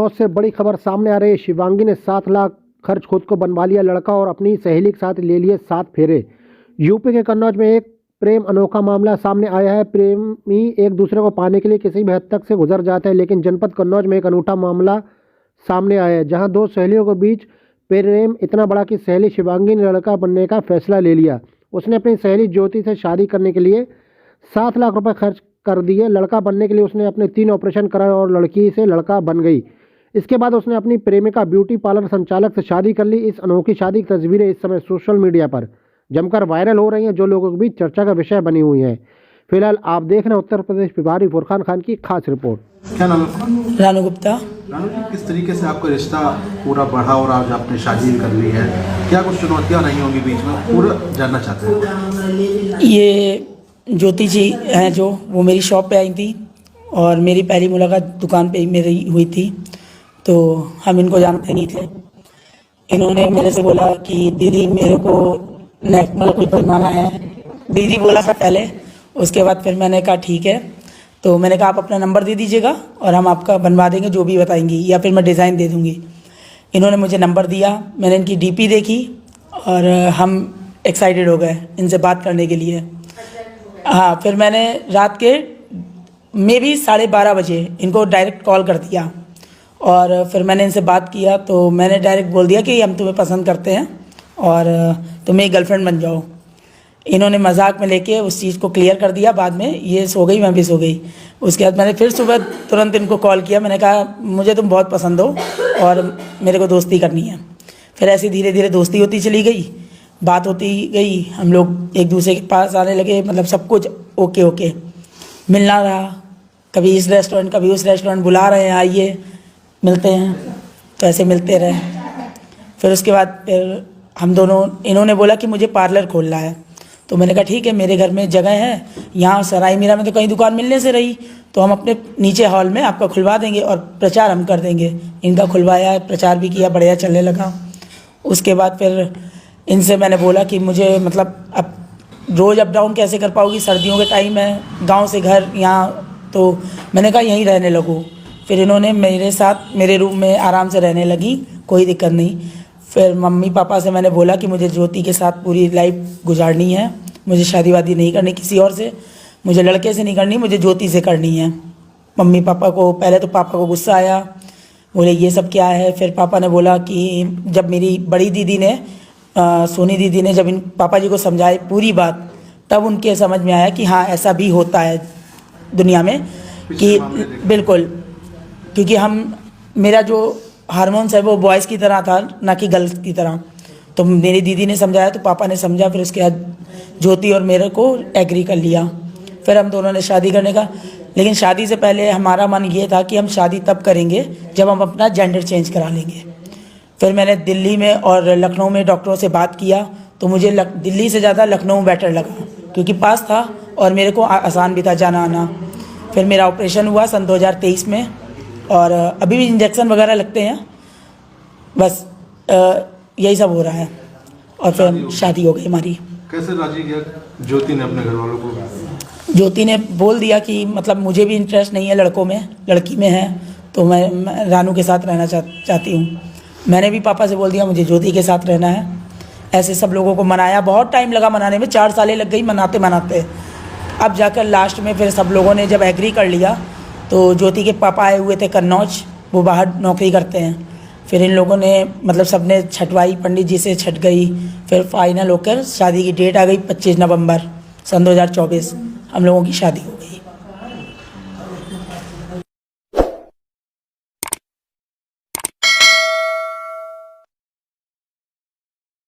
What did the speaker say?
कन्नौज से बड़ी खबर सामने आ रही है। शिवांगी ने 7 लाख खर्च खुद को बनवा लिया लड़का और अपनी सहेली के साथ ले लिए 7 फेरे। यूपी के कन्नौज में एक प्रेम अनोखा मामला सामने आया है। प्रेमी एक दूसरे को पाने के लिए किसी भी हद तक से गुजर जाते हैं, लेकिन जनपद कन्नौज में एक अनूठा मामला सामने आया है, जहां 2 सहेलियों के बीच प्रेम इतना बड़ा कि सहेली शिवांगी ने लड़का बनने का फैसला ले लिया। उसने अपनी सहेली ज्योति से शादी करने के लिए 7 लाख रुपए खर्च कर दिए। लड़का बनने के लिए उसने अपने 3 ऑपरेशन कराए और लड़की से लड़का बन गई। इसके बाद उसने अपनी प्रेमिका ब्यूटी पार्लर संचालक से शादी कर ली। इस अनोखी शादी की तस्वीरें इस समय सोशल मीडिया पर जमकर वायरल हो रही हैं, जो लोगों के बीच चर्चा का विषय बनी हुई हैं। फिलहाल आप देख रहे हैं उत्तर प्रदेश प्रभारी फुरकान खान की खास रिपोर्ट। क्या नाम है? रानू गुप्ता। रानू जी, किस तरीके से आपका रिश्ता पूरा बढ़ा और आज आपने शादी कर ली है, क्या कुछ चुनौतियाँ नहीं होंगी बीच में, पूरा जानना चाहते हैं। ये ज्योति जी हैं जो वो मेरी शॉप पे आई थी और मेरी पहली मुलाकात दुकान पे ही मेरी हुई थी, तो हम इनको जानते नहीं थे। इन्होंने मेरे से बोला कि दीदी मेरे को नेकल बनवाना है। दीदी बोला था पहले, उसके बाद फिर मैंने कहा ठीक है। तो मैंने कहा आप अपना नंबर दे दीजिएगा और हम आपका बनवा देंगे जो भी बताएंगी, या फिर मैं डिज़ाइन दे दूँगी। इन्होंने मुझे नंबर दिया, मैंने इनकी डीपी देखी और हम एक्साइटेड हो गए इनसे बात करने के लिए। हाँ, फिर मैंने रात के मे भी 12:30 बजे इनको डायरेक्ट कॉल कर दिया और फिर मैंने इनसे बात किया। तो मैंने डायरेक्ट बोल दिया कि हम तुम्हें पसंद करते हैं और तुम मेरी गर्लफ्रेंड बन जाओ। इन्होंने मजाक में लेके उस चीज़ को क्लियर कर दिया। बाद में ये सो गई, मैं भी सो गई। उसके बाद मैंने फिर सुबह तुरंत इनको कॉल किया। मैंने कहा मुझे तुम बहुत पसंद हो और मेरे को दोस्ती करनी है। फिर ऐसे धीरे धीरे दोस्ती होती चली गई, बात होती गई, हम लोग एक दूसरे के पास आने लगे। मतलब सब कुछ ओके मिलना रहा, कभी इस रेस्टोरेंट कभी उस रेस्टोरेंट, बुला रहे हैं आइए मिलते हैं, तो ऐसे मिलते रहे। फिर उसके बाद फिर हम दोनों, इन्होंने बोला कि मुझे पार्लर खोलना है। तो मैंने कहा ठीक है, मेरे घर में जगह है, यहाँ सराय मीरा में तो कहीं दुकान मिलने से रही, तो हम अपने नीचे हॉल में आपका खुलवा देंगे और प्रचार हम कर देंगे। इनका खुलवाया, प्रचार भी किया, बढ़िया चलने लगा। उसके बाद फिर इनसे मैंने बोला कि मुझे मतलब अब रोज़ अप डाउन कैसे कर पाओगी, सर्दियों के टाइम है, गांव से घर यहाँ, तो मैंने कहा यहीं रहने लगूँ। फिर इन्होंने मेरे साथ मेरे रूम में आराम से रहने लगी, कोई दिक्कत नहीं। फिर मम्मी पापा से मैंने बोला कि मुझे ज्योति के साथ पूरी लाइफ गुजारनी है, मुझे शादी वादी नहीं करनी किसी और से, मुझे लड़के से नहीं करनी, मुझे ज्योति से करनी है। मम्मी पापा को पहले तो पापा को गुस्सा आया, बोले ये सब क्या है। फिर पापा ने बोला कि जब मेरी बड़ी दीदी ने सोनी दीदी ने जब इन पापा जी को समझाई पूरी बात, तब उनके समझ में आया कि हाँ ऐसा भी होता है दुनिया में, कि बिल्कुल, क्योंकि मेरा जो हार्मोन्स है वो बॉयज़ की तरह था, ना कि गर्ल्स की तरह। तो मेरी दीदी ने समझाया तो पापा ने समझा। फिर उसके बाद ज्योति और मेरे को एग्री कर लिया। फिर हम दोनों ने शादी करने का, लेकिन शादी से पहले हमारा मन ये था कि हम शादी तब करेंगे जब हम अपना जेंडर चेंज करा लेंगे। फिर मैंने दिल्ली में और लखनऊ में डॉक्टरों से बात किया, तो मुझे दिल्ली से ज़्यादा लखनऊ बेटर लगा, क्योंकि पास था और मेरे को आसान भी था जाना आना। फिर मेरा ऑपरेशन हुआ सन 2023 में और अभी भी इंजेक्शन वगैरह लगते हैं, बस यही सब हो रहा है। और फिर शादी हो गई हमारी। कैसे राजी किया ज्योति ने अपने घर वालों को? ज्योति ने बोल दिया कि मतलब मुझे भी इंटरेस्ट नहीं है लड़कों में, लड़की में है, तो मैं रानू के साथ रहना चाहती हूँ। मैंने भी पापा से बोल दिया मुझे ज्योति के साथ रहना है। ऐसे सब लोगों को मनाया, बहुत टाइम लगा मनाने में, 4 सालें लग गई मनाते मनाते। अब जाकर लास्ट में फिर सब लोगों ने जब एग्री कर लिया, तो ज्योति के पापा आए हुए थे कन्नौज, वो बाहर नौकरी करते हैं। फिर इन लोगों ने मतलब सबने छठवाई, पंडित जी से छठ गई। फिर फाइनल होकर शादी की डेट आ गई 25 नवंबर सन 2024, हम लोगों की शादी हुई।